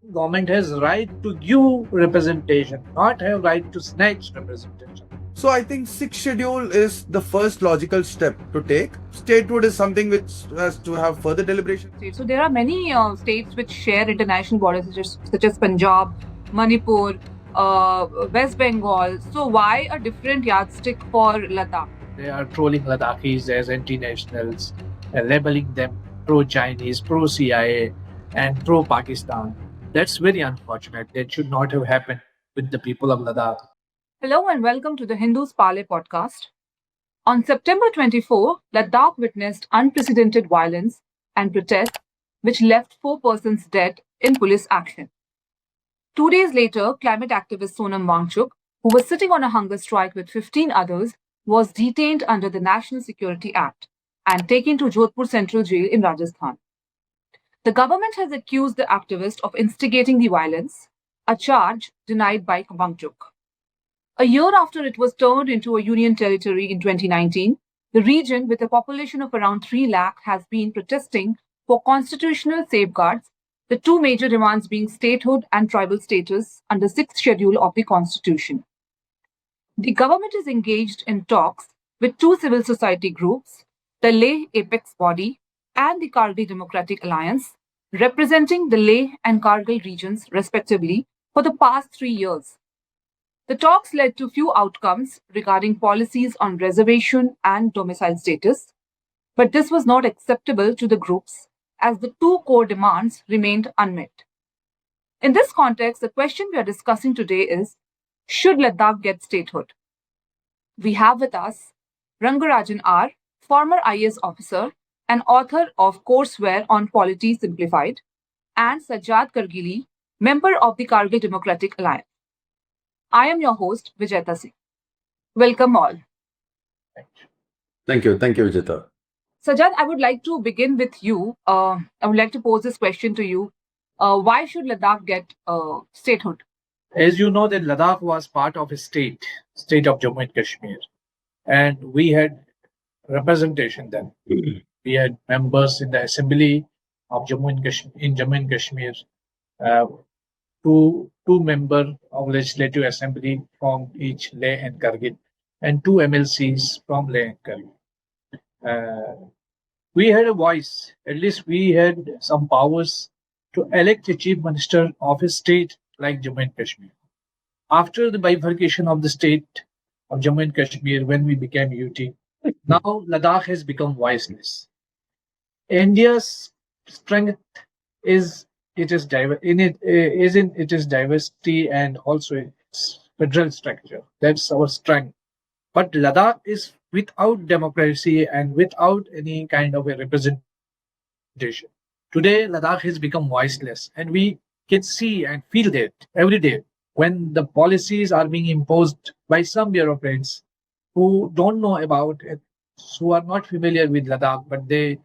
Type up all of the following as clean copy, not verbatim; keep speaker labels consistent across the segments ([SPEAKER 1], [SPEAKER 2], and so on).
[SPEAKER 1] Government has right to give representation, not have right to snatch representation.
[SPEAKER 2] So I think sixth schedule is the first logical step to take. Statehood is something which has to have further deliberation.
[SPEAKER 3] So there are many states which share international borders, such as Punjab, Manipur, West Bengal. So why a different yardstick for Ladakh?
[SPEAKER 1] They are trolling Ladakhis as anti-nationals, labeling them pro-Chinese, pro-CIA, and pro-Pakistan. That's very unfortunate. That should not have happened with the people of Ladakh.
[SPEAKER 3] Hello and welcome to the Focus-Parley podcast. On September 24, Ladakh witnessed unprecedented violence and protests which left 4 persons dead in police action. 2 days later, climate activist Sonam Wangchuk, who was sitting on a hunger strike with 15 others, was detained under the National Security Act and taken to Jodhpur Central Jail in Rajasthan. The government has accused the activist of instigating the violence, a charge denied by Wangchuk. A year after it was turned into a union territory in 2019, the region, with a population of around 3 lakh, has been protesting for constitutional safeguards, the two major demands being statehood and tribal status under 6th schedule of the constitution. The government is engaged in talks with two civil society groups, the Leh Apex Body and the Kargil Democratic Alliance, representing the Leh and Kargil regions respectively for the past 3 years. The talks led to few outcomes regarding policies on reservation and domicile status, but this was not acceptable to the groups as the two core demands remained unmet. In this context, the question we are discussing today is, should Ladakh get statehood? We have with us Rangarajan R., former IAS officer and author of courseware on Polity Simplified, and Sajjad Kargili, member of the Kargil Democratic Alliance. I am your host, Vijayta Singh. Welcome all.
[SPEAKER 2] Thank you, Vijita.
[SPEAKER 3] Sajjad, I would like to begin with you. I would like to pose this question to you. Why should Ladakh get statehood?
[SPEAKER 1] As you know, that Ladakh was part of a state of Jammu and Kashmir, and we had representation then. We had members in the assembly of Jammu and Kashmir, uh, two member of legislative assembly from each Leh and Kargil, and two MLCs from Leh and Kargil. We had a voice. At least we had some powers to elect a chief minister of a state like Jammu and Kashmir. After the bifurcation of the state of Jammu and Kashmir, when we became UT, now Ladakh has become voiceless. India's strength is its diversity and also its federal structure. That's our strength. But Ladakh is without democracy and without any kind of a representation. Today, Ladakh has become voiceless, and we can see and feel that every day when the policies are being imposed by some bureaucrats who don't know about it, who are not familiar with Ladakh, but they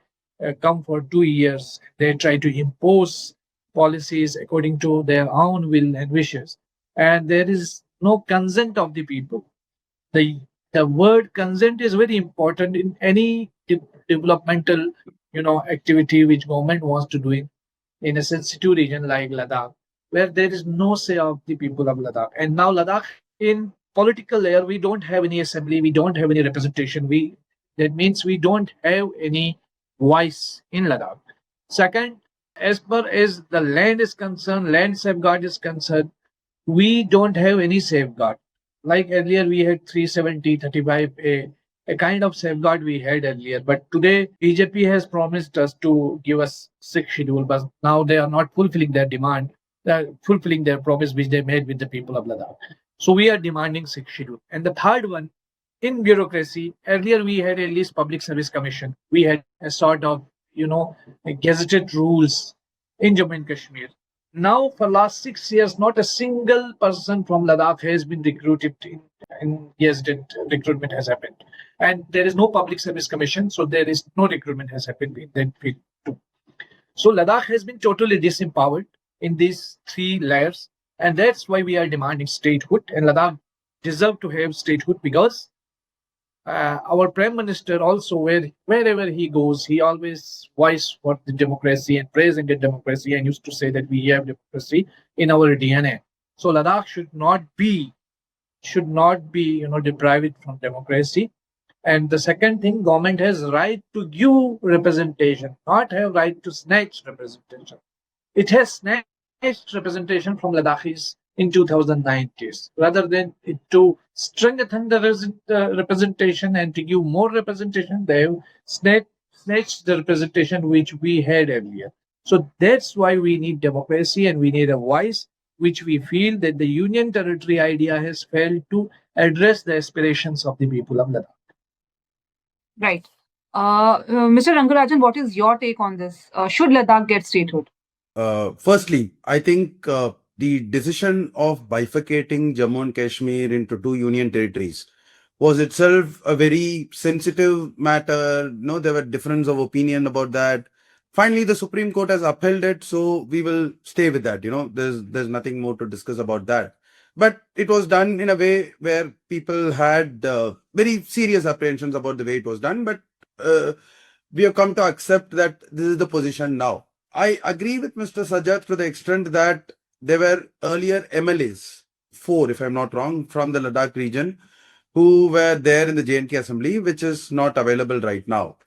[SPEAKER 1] come for 2 years. They try to impose policies according to their own will and wishes, and there is no consent of the people. The the word consent is very important in any developmental activity which government wants to do in a sensitive region like Ladakh, where there is no say of the people of Ladakh. And now Ladakh, in political layer, we don't have any assembly, we don't have any representation. That means we don't have any voice in Ladakh. Second, as far as the land is concerned, land safeguard is concerned, we don't have any safeguard. Like earlier, we had 370, 35, a kind of safeguard we had earlier. But today, BJP has promised us to give us sixth schedule, but now they are not fulfilling their demand, fulfilling their promise which they made with the people of Ladakh. So we are demanding sixth schedule. And the third one, in bureaucracy, earlier we had at least Public Service Commission. We had a sort of, gazetted rules in Jammu and Kashmir. Now, for last 6 years, not a single person from Ladakh has been recruited in gazetted recruitment has happened. And there is no Public Service Commission, so there is no recruitment has happened in that field too. So Ladakh has been totally disempowered in these three layers, and that's why we are demanding statehood. And Ladakh deserve to have statehood because our prime minister also, wherever he goes, he always voice for the democracy and praising the democracy, and used to say that we have democracy in our DNA. So Ladakh should not be deprived from democracy. And the second thing, government has right to give representation, not have right to snatch representation. It has snatched representation from Ladakhis in 2090s. Rather than it to strengthen the representation and to give more representation, they have snatched the representation which we had earlier. So that's why we need democracy and we need a voice, which we feel that the union territory idea has failed to address the aspirations of the people of Ladakh.
[SPEAKER 3] Right. Mr. Rangarajan, what is your take on this? Should Ladakh get statehood?
[SPEAKER 2] Firstly, I think the decision of bifurcating Jammu and Kashmir into two union territories was itself a very sensitive matter. No, there were difference of opinion about that. Finally, the Supreme Court has upheld it, so we will stay with that. There's nothing more to discuss about that. But it was done in a way where people had very serious apprehensions about the way it was done. But we have come to accept that this is the position now. I agree with Mr. Sajjad to the extent that there were earlier MLAs, 4 if I'm not wrong, from the Ladakh region, who were there in the J&K Assembly, which is not available right now.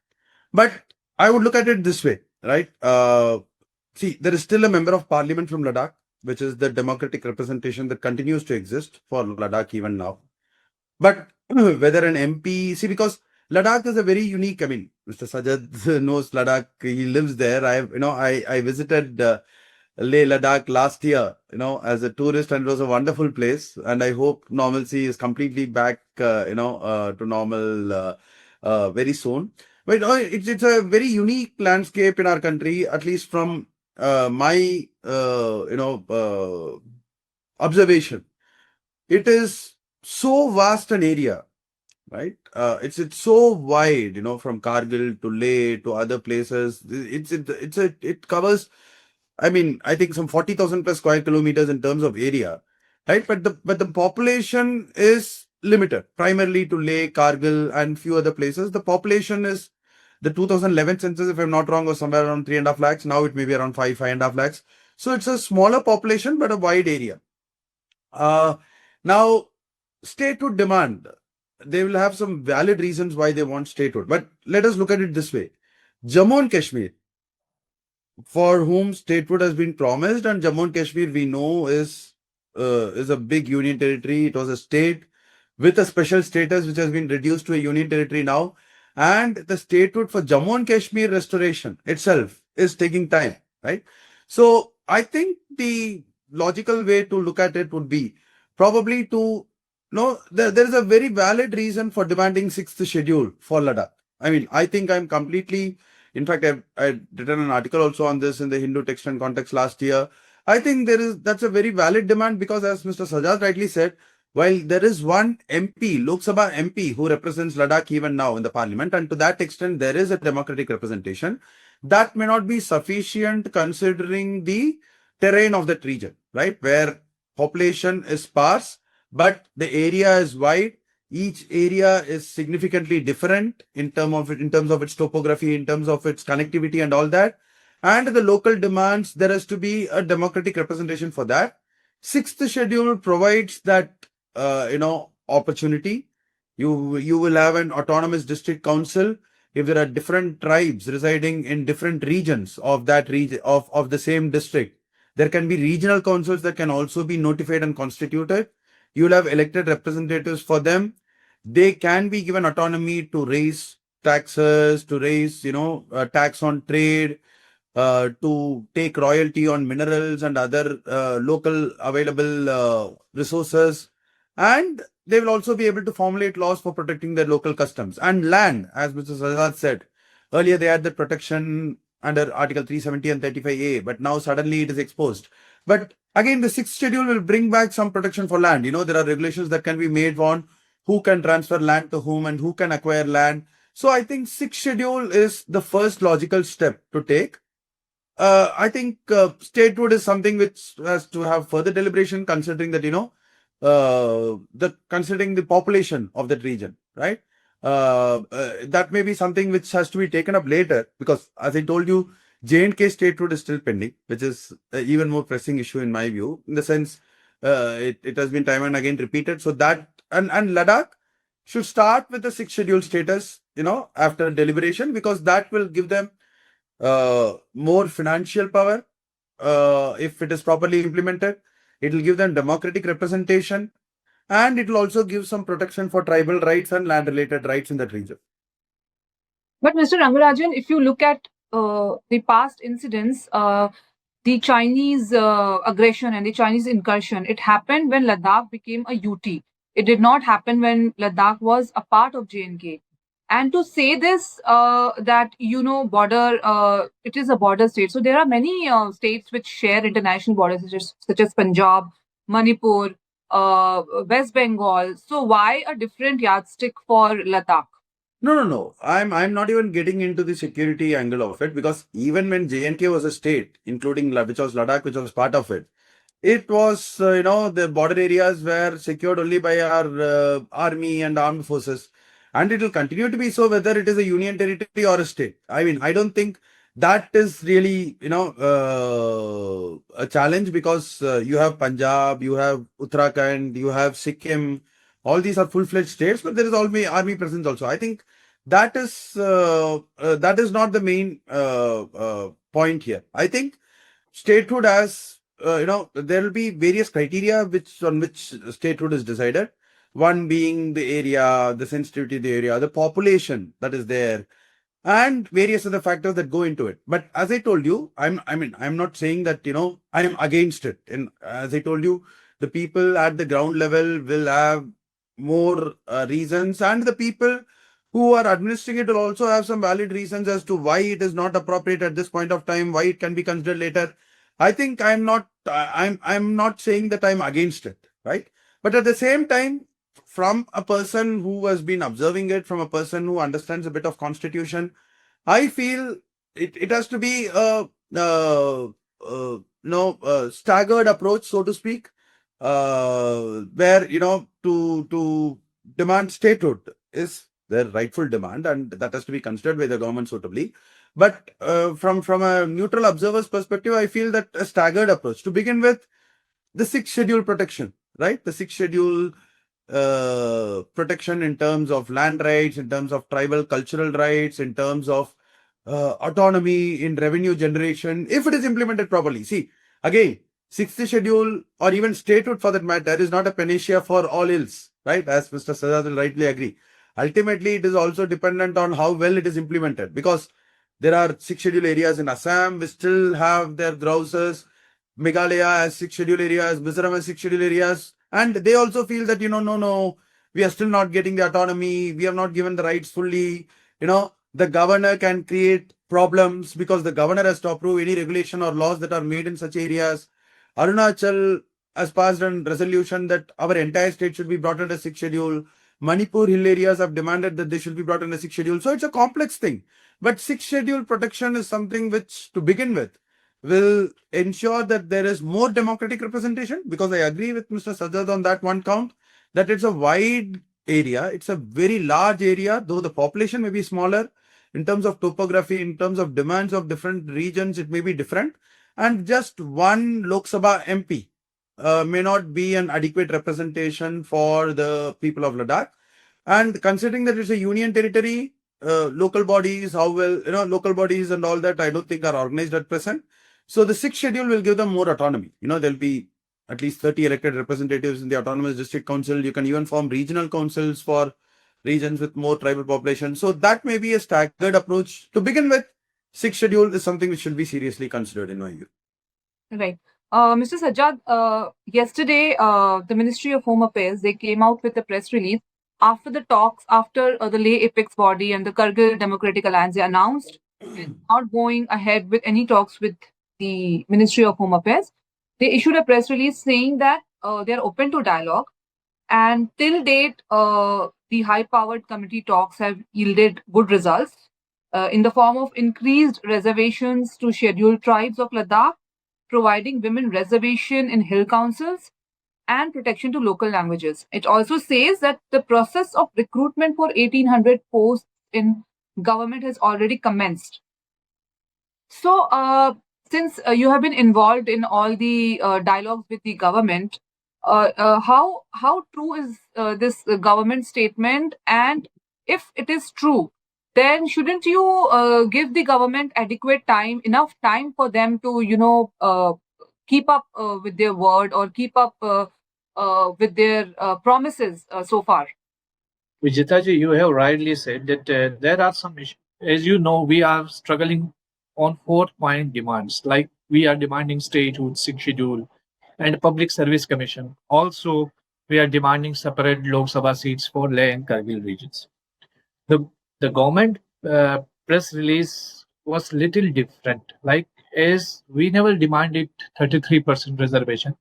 [SPEAKER 2] But I would look at it this way, right? See, there is still a member of parliament from Ladakh, which is the democratic representation that continues to exist for Ladakh even now. But whether an MP, see, because Ladakh is a very unique, Mr. Sajjad knows Ladakh, he lives there. I visited Leh, Ladakh last year, as a tourist, and it was a wonderful place. And I hope normalcy is completely back, to normal very soon. But it's a very unique landscape in our country, at least from my, observation. It is so vast an area, right? It's so wide, from Kargil to Leh to other places. It covers, I think some 40,000 plus square kilometers in terms of area, right? But the population is limited primarily to Leh, Kargil, and few other places. The population is the 2011 census, if I'm not wrong, was somewhere around 3.5 lakhs. Now it may be around 5.5 lakhs. So it's a smaller population, but a wide area. Now, statehood demand, they will have some valid reasons why they want statehood. But let us look at it this way. Jammu and Kashmir, for whom statehood has been promised, and Jammu and Kashmir we know is a big union territory. It was a state with a special status which has been reduced to a union territory now. And the statehood for Jammu and Kashmir restoration itself is taking time, right? So I think the logical way to look at it would be probably to there is a very valid reason for demanding 6th schedule for Ladakh. I think I'm completely, in fact, I've written an article also on this in the Hindu Text and Context last year. I think that's a very valid demand because, as Mr. Sajjad rightly said, while there is one MP, Lok Sabha MP, who represents Ladakh even now in the parliament, and to that extent there is a democratic representation, that may not be sufficient considering the terrain of that region, right? Where population is sparse, but the area is wide. Each area is significantly different in terms of its topography, in terms of its connectivity and all that. And the local demands, there has to be a democratic representation for that. 6th schedule provides that opportunity. You will have an autonomous district council. If there are different tribes residing in different regions of that region of the same district, there can be regional councils that can also be notified and constituted. You will have elected representatives for them. They can be given autonomy to raise taxes, to raise tax on trade, to take royalty on minerals and other local available resources. And they will also be able to formulate laws for protecting their local customs and land. As Mr. Sajjad said earlier, they had the protection under Article 370 and 35A, but now suddenly it is exposed. But again, the 6th schedule will bring back some protection for land. There are regulations that can be made on who can transfer land to whom and who can acquire land. So I think 6th schedule is the first logical step to take. I think statehood is something which has to have further deliberation, considering that considering the population of that region, right? That may be something which has to be taken up later, because as I told you, J&K statehood is still pending, which is even more pressing issue in my view, in the sense it has been time and again repeated. So that, and Ladakh should start with the sixth schedule status, after deliberation, because that will give them more financial power if it is properly implemented. It will give them democratic representation, and it will also give some protection for tribal rights and land related rights in that region.
[SPEAKER 3] But Mr. Rangarajan, if you look at the past incidents, the Chinese aggression and the Chinese incursion, it happened when Ladakh became a UT. It did not happen when Ladakh was a part of JNK. And to say this, that border, it is a border state. So there are many states which share international borders, such as Punjab, Manipur, West Bengal. So why a different yardstick for Ladakh?
[SPEAKER 2] No. I'm not even getting into the security angle of it, because even when J&K was a state, including which was Ladakh, which was part of it, it was the border areas were secured only by our army and armed forces, and it will continue to be so whether it is a union territory or a state. I mean, I don't think that is really a challenge, because you have Punjab, you have Uttarakhand, you have Sikkim. All these are full-fledged states, but there is always army presence also. I think that is not the main point here. I think statehood has, there will be various criteria on which statehood is decided. One being the area, the sensitivity of the area, the population that is there, and various other factors that go into it. But as I told you, I'm not saying that I am against it. And as I told you, the people at the ground level will have more reasons, and the people who are administering it will also have some valid reasons as to why it is not appropriate at this point of time, why it can be considered later. I think I'm not saying that I'm against it, right? But at the same time, from a person who has been observing it, from a person who understands a bit of constitution, I feel it has to be a staggered approach, so to speak, where to demand statehood is their rightful demand, and that has to be considered by the government suitably. But from a neutral observer's perspective, I feel that a staggered approach, to begin with, the sixth schedule protection, right? The sixth schedule protection in terms of land rights, in terms of tribal cultural rights, in terms of autonomy in revenue generation, if it is implemented properly. See, again, sixth schedule or even statehood for that matter is not a panacea for all ills, right? As Mr. Sajjad will rightly agree. Ultimately, it is also dependent on how well it is implemented, because there are six schedule areas in Assam which still have their grousers. Meghalaya has six schedule areas, Mizoram has six schedule areas, and they also feel that no, we are still not getting the autonomy, we have not given the rights fully. The governor can create problems because the governor has to approve any regulation or laws that are made in such areas. Arunachal has passed a resolution that our entire state should be brought under sixth schedule. Manipur hill areas have demanded that they should be brought under sixth schedule. So it's a complex thing. But sixth schedule protection is something which, to begin with, will ensure that there is more democratic representation, because I agree with Mr. Sajjad on that one count, that it's a wide area. It's a very large area, though the population may be smaller. In terms of topography, in terms of demands of different regions, it may be different. And just one Lok Sabha MP may not be an adequate representation for the people of Ladakh. And considering that it's a union territory, local bodies, local bodies and all that, I don't think are organized at present. So the sixth schedule will give them more autonomy. There'll be at least 30 elected representatives in the autonomous district council. You can even form regional councils for regions with more tribal population. So that may be a staggered approach. To begin with, sixth schedule is something which should be seriously considered in my view.
[SPEAKER 3] Right. Mr. Sajjad, yesterday, the Ministry of Home Affairs, they came out with a press release after the talks, after the Leh apex body and the Kargil Democratic Alliance, they announced not going ahead with any talks with the Ministry of Home Affairs. They issued a press release saying that they are open to dialogue. And till date, the high-powered committee talks have yielded good results in the form of increased reservations to scheduled tribes of Ladakh, providing women reservation in hill councils, and protection to local languages. It also says that the process of recruitment for 1800 posts in government has already commenced. So, since you have been involved in all the dialogues with the government, how true is this government statement? And if it is true, then shouldn't you give the government adequate time, enough time for them to, keep up with their word or keep up with their promises so far?
[SPEAKER 1] Vijitaji, you have rightly said that there are some issues. As you know, we are struggling on 4 point demands, like we are demanding statehood, sixth schedule, and public service commission. Also, we are demanding separate Lok Sabha seats for Leh and Kargil regions. The the government press release was little different. Like, as we never demanded 33% reservation.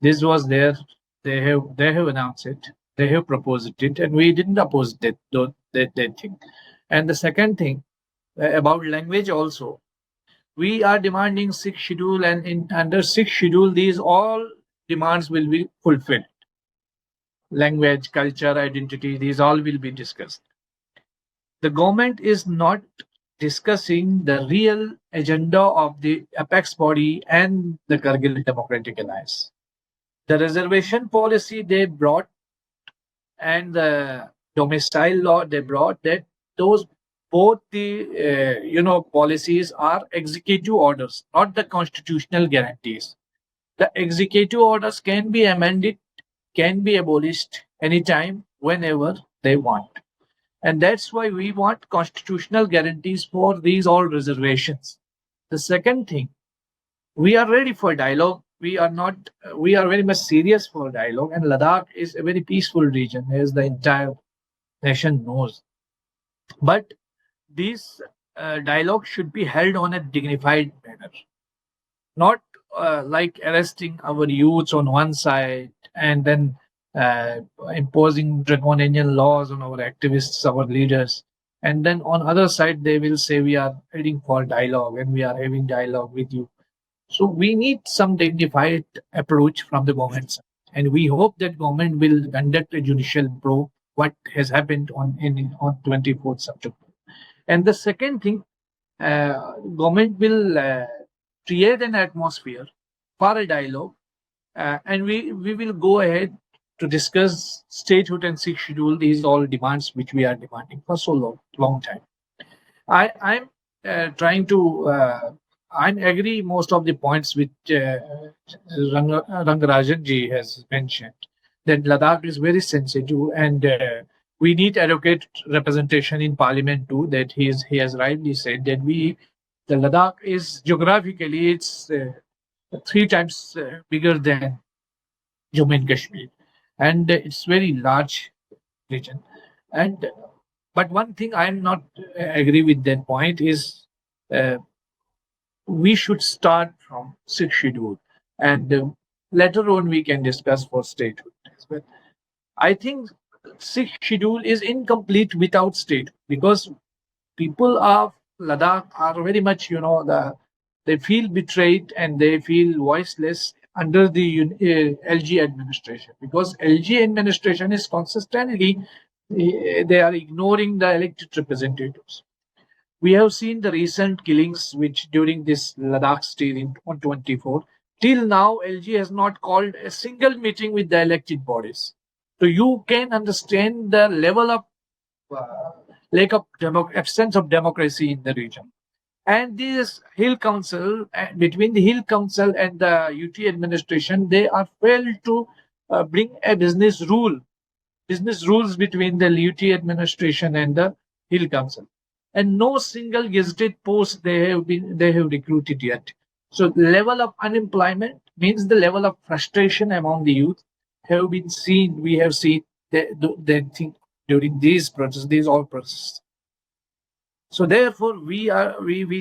[SPEAKER 1] This was there. They have announced it. They have proposed it, and we didn't oppose that thing. And the second thing about language also, we are demanding sixth schedule, and under sixth schedule, these all demands will be fulfilled. Language, culture, identity, these all will be discussed. The government is not discussing the real agenda of the apex body and the Kargil Democratic Alliance. The reservation policy they brought and the domicile law they brought, that those both the policies are executive orders, not the constitutional guarantees. The executive orders can be amended, can be abolished anytime, whenever they want. And that's why we want constitutional guarantees for these all reservations. The second thing, we are ready for dialogue. We are not. We are very much serious for dialogue, and Ladakh is a very peaceful region, as the entire nation knows. But these dialogue should be held on a dignified manner, not like arresting our youths on one side and then imposing draconian laws on our activists, our leaders, and then on other side they will say we are heading for dialogue and we are having dialogue with you. So we need some dignified approach from the government side, and we hope that government will conduct a judicial probe what has happened on 24th September. And the second thing, government will create an atmosphere for a dialogue, and we will go ahead to discuss statehood and sixth schedule. These all demands which we are demanding for so long time. I'm trying to. I agree most of the points which Rangarajan ji has mentioned. That Ladakh is very sensitive, and we need adequate representation in parliament too. That he has rightly said that the Ladakh is geographically it's 3 times bigger than Jammu and Kashmir, and it's very large region. And but one thing I'm not agree with that point is we should start from sixth schedule, and later on we can discuss for statehood as well. I think sixth schedule is incomplete without state, because people of Ladakh are very much, they feel betrayed and they feel voiceless under the LG administration, because LG administration is consistently they are ignoring the elected representatives. We have seen the recent killings which during this Ladakh state in 124. Till now, LG has not called a single meeting with the elected bodies. So you can understand the level of lack of absence of democracy in the region. And this Hill Council, between the Hill Council and the UT administration, they are failed to bring a business rules between the UT administration and the Hill Council. And no single gazetted post they have recruited yet. So the level of unemployment means the level of frustration among the youth have been seen. We have seen that thing during these all processes. So therefore, we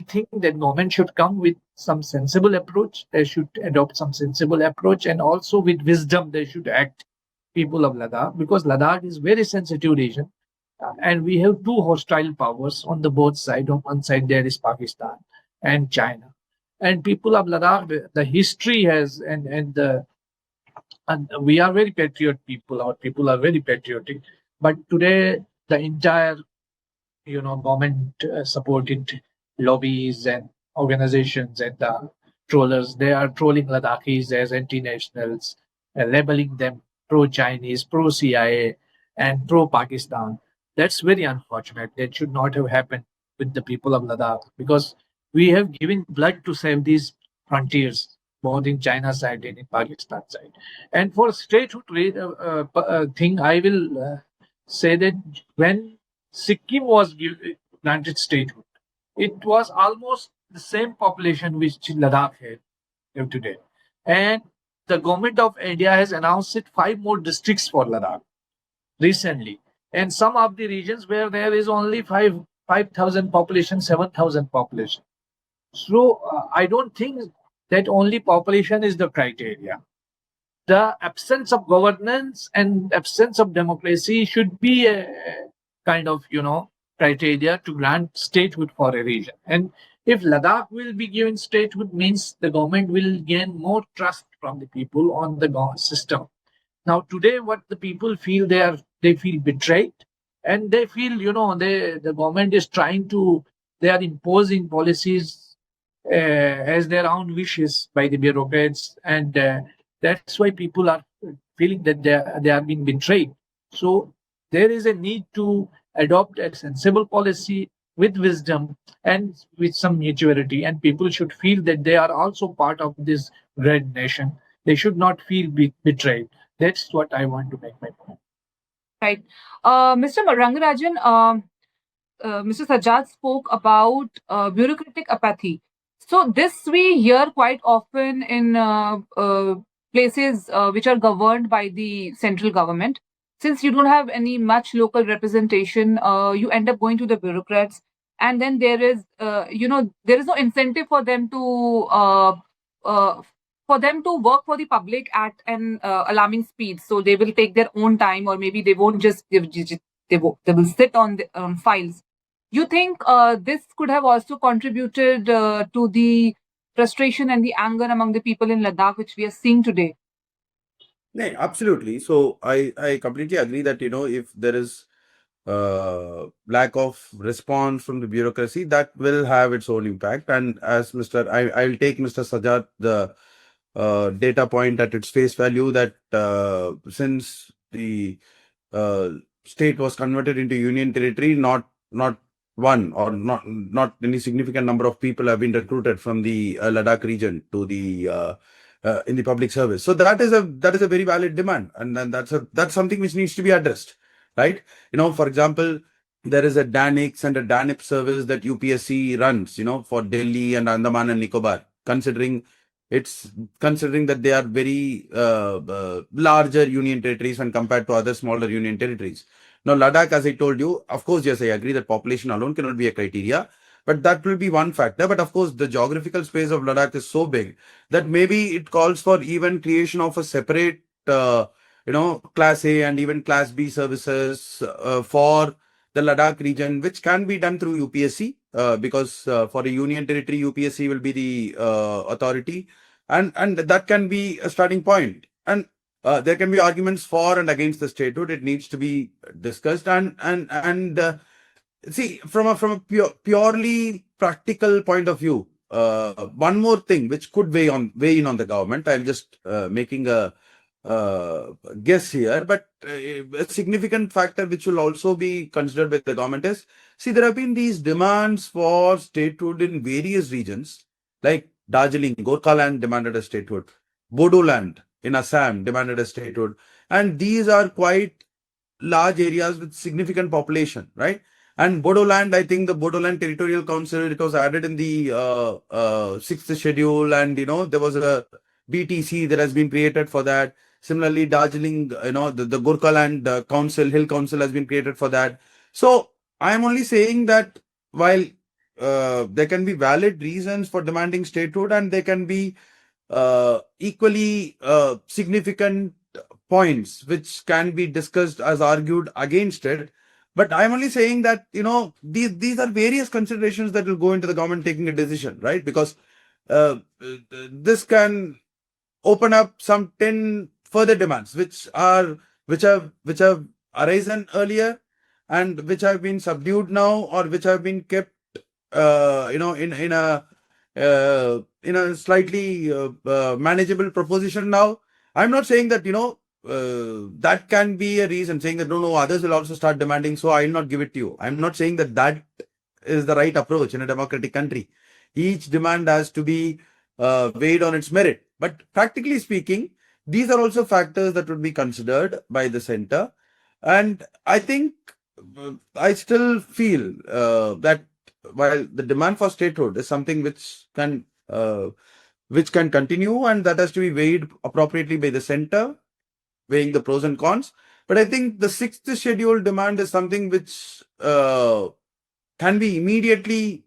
[SPEAKER 1] think that government should come with some sensible approach. They should adopt some sensible approach, and also with wisdom they should act. People of Ladakh, because Ladakh is very sensitive region, and we have two hostile powers on the both sides. On one side there is Pakistan and China, and people of Ladakh, the history has and the And we are very patriot people. Our people are very patriotic. But today, the entire government supported lobbies and organizations and the trollers, they are trolling Ladakhis as anti-nationals, labeling them pro-Chinese, pro-CIA, and pro-Pakistan. That's very unfortunate. That should not have happened with the people of Ladakh, because we have given blood to save these frontiers, both in China side and in Pakistan side. And for statehood thing, I will say that when Sikkim was granted statehood, it was almost the same population which Ladakh have today. And the government of India has announced it 5 more districts for Ladakh recently. And some of the regions where there is only 5,000 population, 7,000 population. So I don't think that only population is the criteria. The absence of governance and absence of democracy should be a kind of criteria to grant statehood for a region. And if Ladakh will be given statehood, means the government will gain more trust from the people on the system. Now today, what the people feel, they feel betrayed, and they feel the government is trying to, they are imposing policies as their own wishes by the bureaucrats, and that's why people are feeling that they are being betrayed. So there is a need to adopt a sensible policy with wisdom and with some maturity, and people should feel that they are also part of this great nation. They should not feel betrayed. That's what I want to make my point.
[SPEAKER 3] Right. Mr. Rangarajan, Mr. Sajjad spoke about bureaucratic apathy. So this we hear quite often in places which are governed by the central government. Since you don't have any much local representation, you end up going to the bureaucrats, and then there is, there is no incentive uh, for them to work for the public at an alarming speed. So they will take their own time, or maybe they won't just they will sit on the files. You think this could have also contributed to the frustration and the anger among the people in Ladakh, which we are seeing today?
[SPEAKER 2] No, absolutely. So I completely agree that, if there is lack of response from the bureaucracy, that will have its own impact. And as I'll take Mr. Sajjad the data point at its face value, that since the uh, state was converted into union territory, not one or not any significant number of people have been recruited from the Ladakh region to the in the public service. So that is a very valid demand, and then that's something which needs to be addressed, right? For example, there is a DANIX and a DANIP service that UPSC runs, for Delhi and Andaman and Nicobar, considering that they are very larger union territories when compared to other smaller union territories. Now, Ladakh, as I told you, of course, yes, I agree that population alone cannot be a criteria, but that will be one factor. But of course, the geographical space of Ladakh is so big that maybe it calls for even creation of a separate, Class A and even Class B services for the Ladakh region, which can be done through UPSC, because for a union territory, UPSC will be the authority, and that can be a starting point. And there can be arguments for and against the statehood. It needs to be discussed, and see, from a purely practical point of view, one more thing which could weigh in on the government. I'm just making a guess here, but a significant factor which will also be considered by the government is, see, there have been these demands for statehood in various regions, like Darjeeling, Gorkhaland demanded a statehood, Bodoland in Assam demanded a statehood, and these are quite large areas with significant population, right? And Bodoland, I think the Bodoland Territorial Council, it was added in the 6th schedule, and there was a BTC that has been created for that. Similarly, Darjeeling, the Gorkhaland Council, Hill Council has been created for that. So I am only saying that while there can be valid reasons for demanding statehood, and there can be equally significant points which can be discussed as argued against it. But I'm only saying that, these are various considerations that will go into the government taking a decision, right? Because this can open up some 10 further demands which have arisen earlier and which have been subdued now, or which have been kept in a slightly manageable proposition now. I'm not saying that that can be a reason, saying that no, others will also start demanding, so I'll not give it to you. I'm not saying that that is the right approach in a democratic country. Each demand has to be weighed on its merit. But practically speaking, these are also factors that would be considered by the center. And I think I still feel that while the demand for statehood is something which can continue, and that has to be weighed appropriately by the center, weighing the pros and cons. But I think the sixth schedule demand is something which can be immediately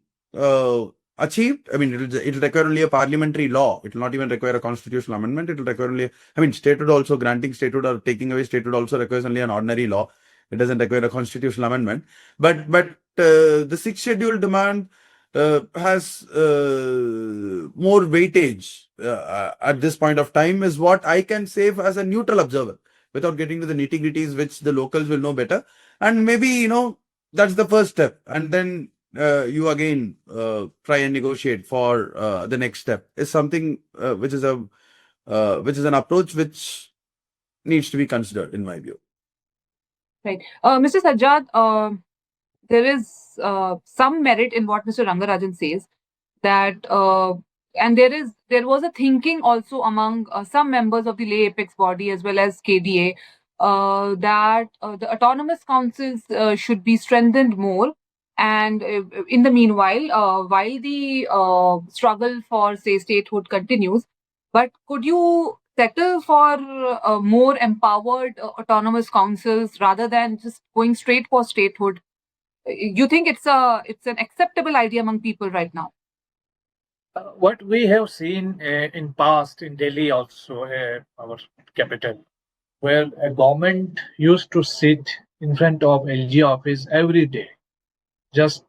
[SPEAKER 2] achieved. I mean, it'll require only a parliamentary law. It will not even require a constitutional amendment. It will require only, statehood also, granting statehood or taking away statehood also requires only an ordinary law. It doesn't require a constitutional amendment. But the sixth schedule demand has more weightage at this point of time, is what I can say as a neutral observer, without getting to the nitty-gritties, which the locals will know better. And maybe, that's the first step. And then you again try and negotiate for the next step, is something which is an approach which needs to be considered, in my view.
[SPEAKER 3] Right. Mr. Sajjad, there is some merit in what Mr. Rangarajan says, that and there was a thinking also among some members of the lay apex body as well as KDA, that the autonomous councils should be strengthened more. And in the meanwhile, while the struggle for, say, statehood continues, but could you settle for more empowered autonomous councils rather than just going straight for statehood? You think it's an acceptable idea among people right now?
[SPEAKER 1] What we have seen in past in Delhi also, our capital, where a government used to sit in front of LG office every day, just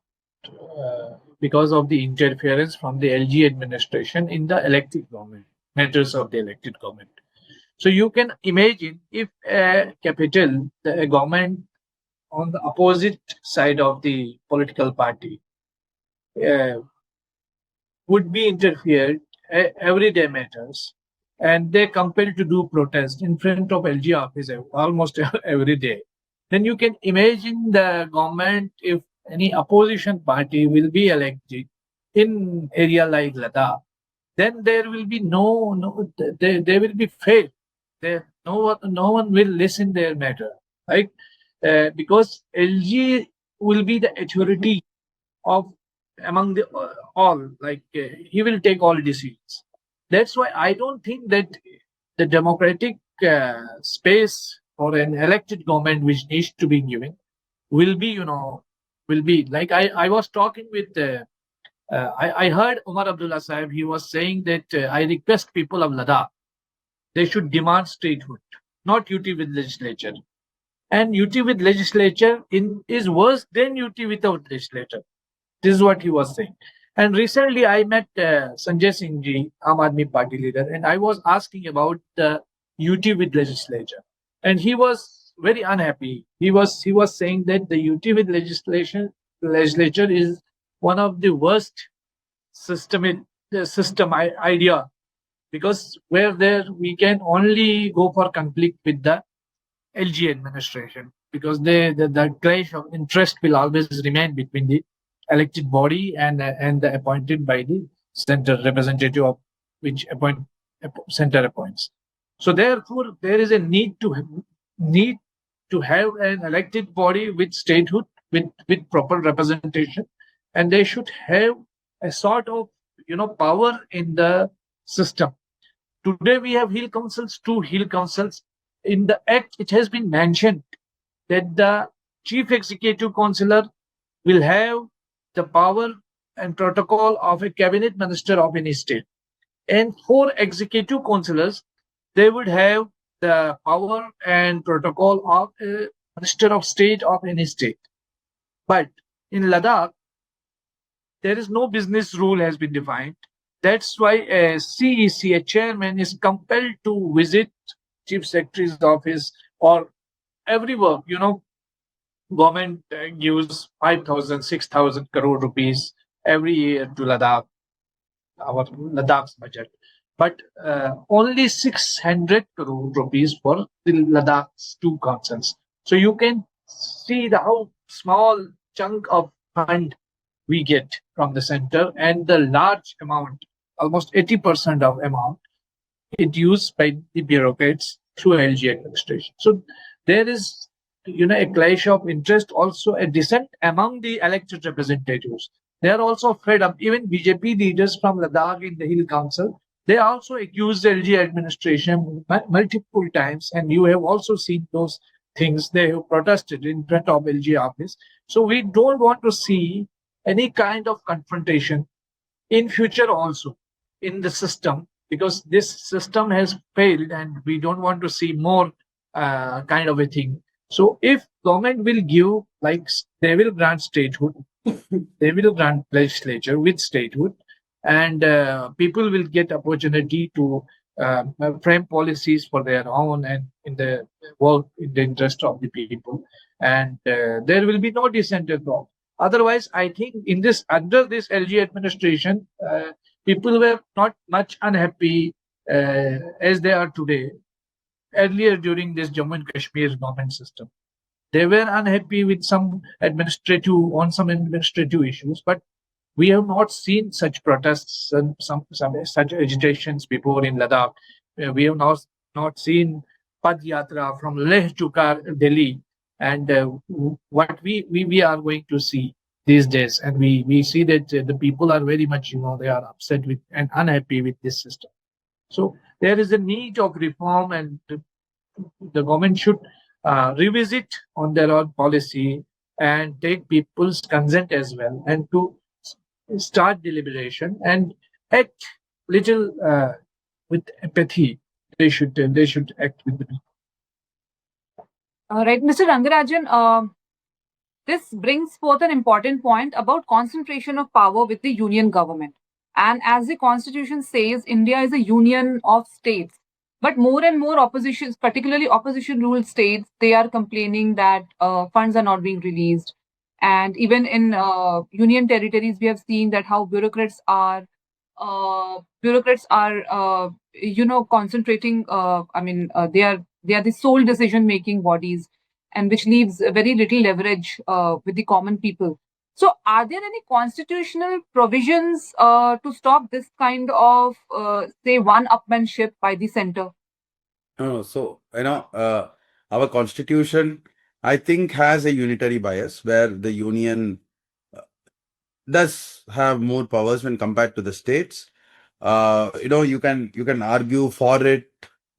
[SPEAKER 1] because of the interference from the LG administration in the elected government, matters of the elected government. So you can imagine if a capital, a government on the opposite side of the political party would be interfered everyday matters, and they're compelled to do protest in front of LG office almost every day, then you can imagine the government, if any opposition party will be elected in area like Ladakh, then there will be they will be failed. No one will listen their matter, right? Because LG will be the authority of among the all, he will take all decisions. That's why I don't think that the democratic space for an elected government which needs to be given will be like I was talking with I heard Umar Abdullah Sahib. He was saying that I request people of Ladakh, they should demand statehood, not UT with legislature. And UT with legislature is worse than UT without legislature. This is what he was saying. And recently I met Sanjay Singh ji, Aam Aadmi Party leader, and I was asking about the UT with legislature. And he was very unhappy. He was saying that the UT with legislature is one of the worst system idea, because where there we can only go for conflict with the LG administration, because the clash of interest will always remain between the elected body and the appointed by the center representative of which center appoints. So therefore, there is a need to have an elected body with statehood, with proper representation, and they should have a sort of power in the system. Today we have hill councils, 2 hill councils. In the act, it has been mentioned that the chief executive councillor will have the power and protocol of a cabinet minister of any state, and 4 executive councillors, they would have the power and protocol of a minister of state of any state. But in Ladakh, there is no business rule has been defined. That's why a CEC, a chairman, is compelled to visit chief secretary's office, or every work, government gives 5,000, 6,000 crore rupees every year to Ladakh, our Ladakh's budget. But only 600 crore rupees for the Ladakh's two councils. So you can see how small chunk of fund we get from the center, and the large amount, almost 80% of amount, it used by the bureaucrats through LG administration. So there is, a clash of interest, also a dissent among the elected representatives. They are also fed up. Even BJP leaders from Ladakh in the Hill Council, they also accused the LG administration multiple times, and you have also seen those things. They have protested in front of LG office. So we don't want to see any kind of confrontation in future also in the system, because this system has failed and we don't want to see more kind of a thing. So if government will give, like, they will grant statehood, they will grant legislature with statehood, and people will get opportunity to frame policies for their own and in the work in the interest of the people, and there will be no dissent at all. Otherwise, I think in this, under this LG administration, people were not much unhappy as they are today. Earlier, during this Jammu and Kashmir government system, they were unhappy with some administrative issues, but we have not seen such protests and some such agitations before in Ladakh. We have not seen Pad Yatra from Leh to Delhi, and what we are going to see these days, and we see that the people are very much, they are upset with and unhappy with this system. So there is a need of reform, and the government should revisit on their own policy and take people's consent as well, and to start deliberation and act little with empathy. They should act with the people.
[SPEAKER 3] Right, Mr. Rangarajan, this brings forth an important point about concentration of power with the union government. And as the constitution says, India is a union of states. But more and more opposition, particularly opposition ruled states, they are complaining that funds are not being released. And even in union territories, we have seen that how bureaucrats are concentrating. They are the sole decision making bodies, and which leaves very little leverage with the common people. So, are there any constitutional provisions to stop this kind of, say, one-upmanship by the center?
[SPEAKER 2] No, so, our constitution, I think, has a unitary bias where the union does have more powers when compared to the states. You can argue for it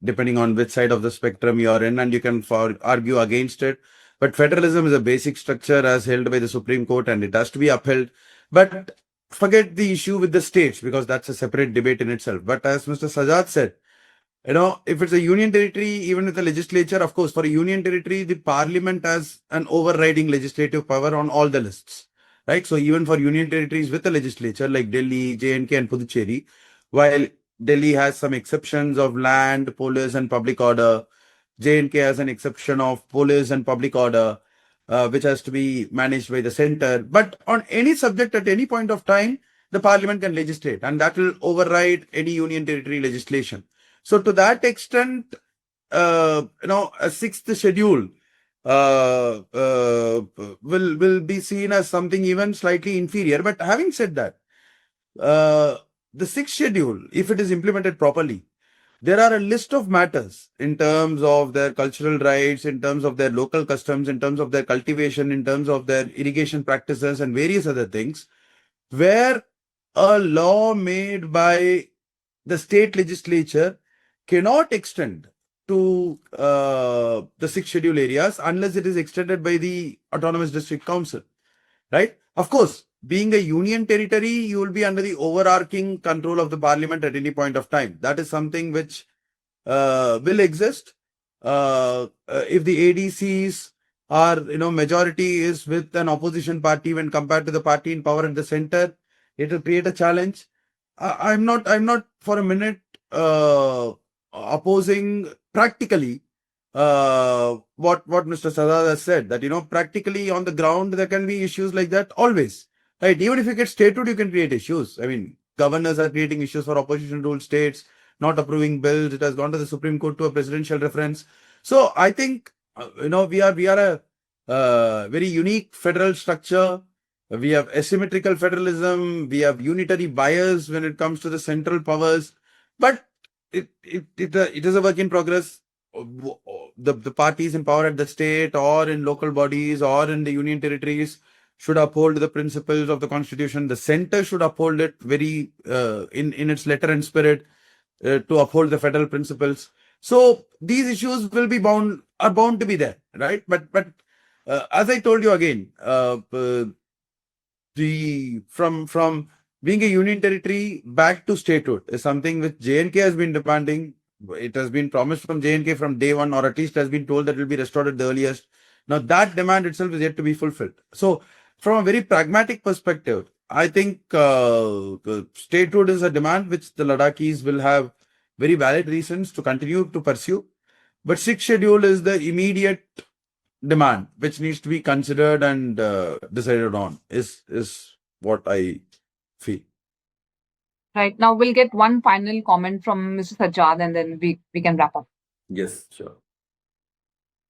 [SPEAKER 2] depending on which side of the spectrum you are in, and you can argue against it. But federalism is a basic structure as held by the Supreme Court, and it has to be upheld. But forget the issue with the states, because that's a separate debate in itself. But as Mr. Sajad said, if it's a union territory, even with the legislature, of course, for a union territory, the parliament has an overriding legislative power on all the lists, right? So even for union territories with the legislature, like Delhi, J&K and Puducherry, while Delhi has some exceptions of land, police and public order, J&K has an exception of police and public order, which has to be managed by the center. But on any subject at any point of time, the parliament can legislate, and that will override any union territory legislation. So to that extent, a sixth schedule will be seen as something even slightly inferior. But having said that, the sixth schedule, if it is implemented properly, there are a list of matters in terms of their cultural rights, in terms of their local customs, in terms of their cultivation, in terms of their irrigation practices and various other things, where a law made by the state legislature cannot extend to the sixth schedule areas unless it is extended by the Autonomous District Council, right? Of course, being a union territory, you will be under the overarching control of the parliament at any point of time. That is something which will exist. If the ADCs are, majority is with an opposition party when compared to the party in power at the center, it will create a challenge. I'm not for a minute opposing practically what Mr. Sadad has said, that practically on the ground there can be issues like that always, right? Even if you get statehood, you can create issues. I mean, governors are creating issues for opposition ruled states, not approving bills. It has gone to the Supreme Court to a presidential reference. So I think we are a very unique federal structure. We have asymmetrical federalism. We have unitary bias when it comes to the central powers, but it is a work in progress. The parties in power at the state or in local bodies or in the union territories should uphold the principles of the constitution. The center should uphold it very in its letter and spirit, to uphold the federal principles. So these issues will be bound to be there, right? But as I told you again, from being a union territory back to statehood is something which J&K has been demanding. It has been promised from J&K from day one, or at least has been told that it will be restored at the earliest. Now that demand itself is yet to be fulfilled. So from a very pragmatic perspective, I think statehood is a demand which the Ladakhis will have very valid reasons to continue to pursue. But sixth schedule is the immediate demand which needs to be considered and decided on, is what I feel.
[SPEAKER 3] Right. Now we'll get one final comment from Mr. Sajjad and then we can wrap up.
[SPEAKER 2] Yes, sure.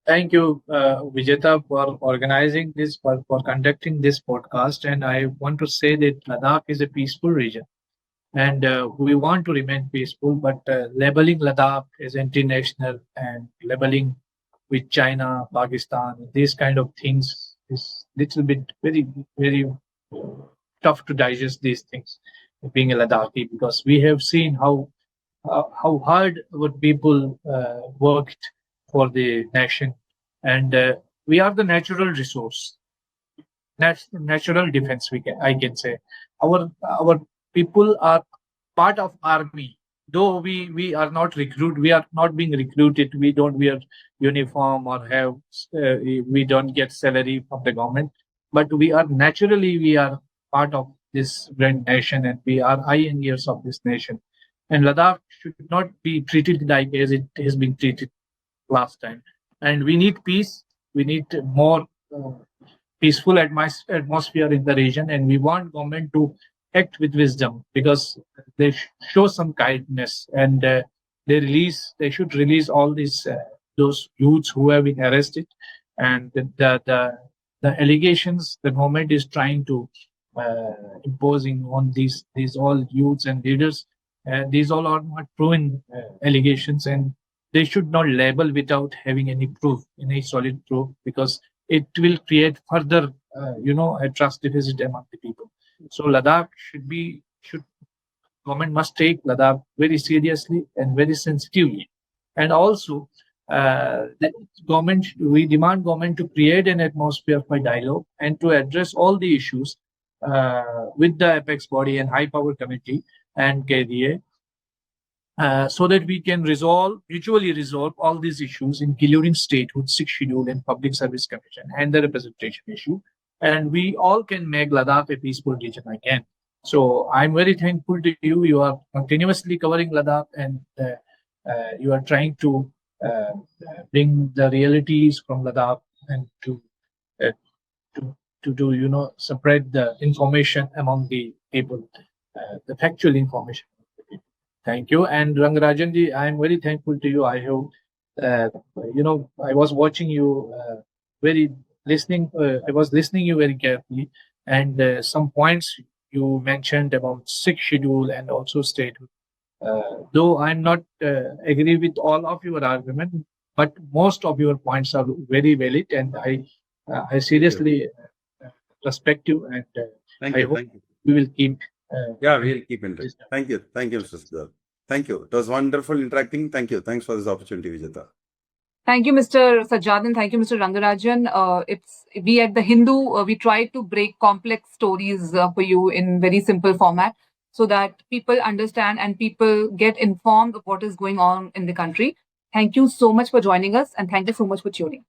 [SPEAKER 1] Thank you, Vijeta, for organizing this, for conducting this podcast. And I want to say that Ladakh is a peaceful region, and we want to remain peaceful. But labeling Ladakh as international and labeling with China, Pakistan, these kind of things is little bit very tough to digest these things. Being a Ladakhi, because we have seen how hard our people worked for the nation, and we are the natural resource, natural defense. I can say our people are part of army. Though we are not we are not being recruited. We don't wear uniform or have we don't get salary from the government, but we are part of this grand nation, and we are eye and ears of this nation. And Ladakh should not be treated like as it has been treated last time. And we need peace. We need more peaceful atmosphere in the region, and we want government to act with wisdom, because they show some kindness, and they should release all these those youths who have been arrested, and the allegations the government is trying to imposing on these all youths and leaders. These all are not proven allegations, and they should not label without having any proof, any solid proof, because it will create further, a trust deficit among the people. So Ladakh government must take Ladakh very seriously and very sensitively, and also we demand government to create an atmosphere for dialogue and to address all the issues with the apex body and high power committee and KDA, so that we can mutually resolve all these issues, including statehood, sixth schedule, and public service commission, and the representation issue. And we all can make Ladakh a peaceful region again. So I'm very thankful to you. You are continuously covering Ladakh, and you are trying to bring the realities from Ladakh, and to spread the information among the people, the factual information. Thank you. And Rangarajanji, I am very thankful to you. I hope, I was watching you I was listening you very carefully, and some points you mentioned about sixth schedule and also statehood. Though I'm not agree with all of your argument, but most of your points are very valid, and I seriously respect you, and
[SPEAKER 2] Thank
[SPEAKER 1] I
[SPEAKER 2] you.
[SPEAKER 1] hope
[SPEAKER 2] Thank you.
[SPEAKER 1] we will keep.
[SPEAKER 2] We'll keep in touch. Thank you, Mr. Siddharth. Thank you. It was wonderful interacting. Thank you. Thanks for this opportunity, Vijeta.
[SPEAKER 3] Thank you, Mr. Sajjad, and thank you, Mr. Rangarajan. We at the Hindu, we try to break complex stories for you in very simple format, so that people understand and people get informed of what is going on in the country. Thank you so much for joining us, and thank you so much for tuning.